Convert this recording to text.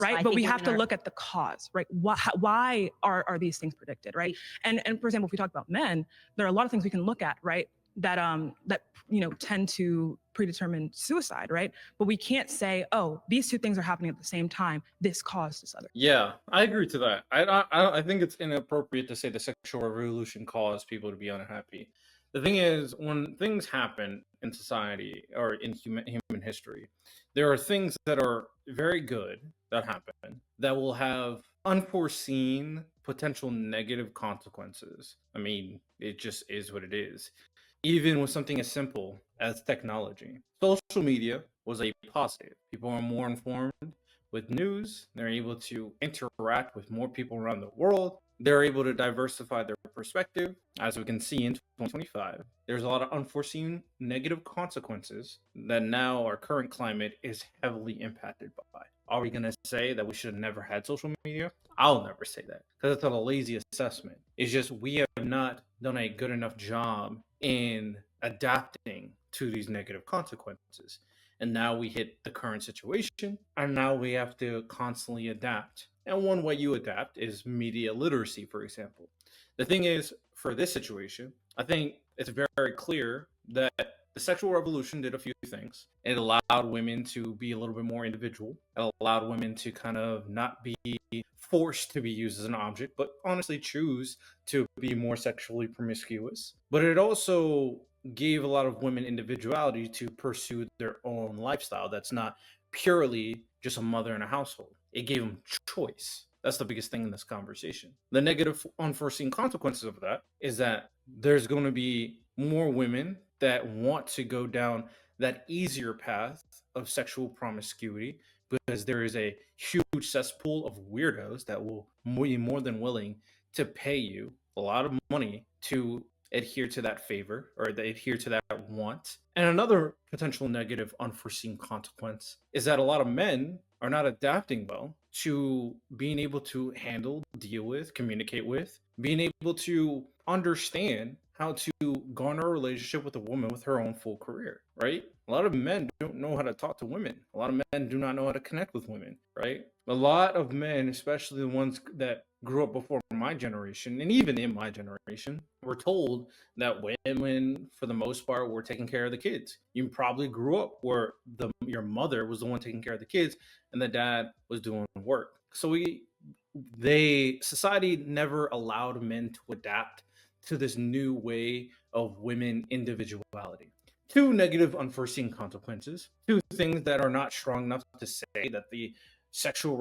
So right? I But we think have women to are look at the cause, right? Why are these things predicted, right? And for example, if we talk about men, there are a lot of things we can look at, right? That tend to predetermine suicide, right? But we can't say, oh, these two things are happening at the same time. This caused this other. Yeah, I agree to that. I think it's inappropriate to say the sexual revolution caused people to be unhappy. The thing is, when things happen in society or in human history, there are things that are very good that happen that will have unforeseen potential negative consequences. I mean, it just is what it is. Even with something as simple as technology, social media was a positive. People are more informed with news. They're able to interact with more people around the world. They're able to diversify their perspective. As we can see in 2025, there's a lot of unforeseen negative consequences that now our current climate is heavily impacted by. Are we going to say that we should have never had social media? I'll never say that because it's not a lazy assessment. It's just we have not done a good enough job in adapting to these negative consequences. And now we hit the current situation, and now we have to constantly adapt. And one way you adapt is media literacy, for example. The thing is, for this situation, I think it's very clear that the sexual revolution did a few things. It allowed women to be a little bit more individual. It allowed women to kind of not be forced to be used as an object, but honestly choose to be more sexually promiscuous. But it also gave a lot of women individuality to pursue their own lifestyle that's not purely just a mother in a household. It gave them choice. That's the biggest thing in this conversation. The negative unforeseen consequences of that is that there's going to be more women that want to go down that easier path of sexual promiscuity because there is a huge cesspool of weirdos that will be more than willing to pay you a lot of money to adhere to that favor or they adhere to that want. And another potential negative unforeseen consequence is that a lot of men are not adapting well to being able to handle, deal with, communicate with, being able to understand how to garner a relationship with a woman with her own full career, right? A lot of men don't know how to talk to women. A lot of men do not know how to connect with women, right? A lot of men, especially the ones that grew up before my generation, and even in my generation, were told that women, for the most part, were taking care of the kids. You probably grew up where your mother was the one taking care of the kids, and the dad was doing work. So society never allowed men to adapt to this new way of women individuality. Two negative unforeseen consequences, two things that are not strong enough to say that the sexual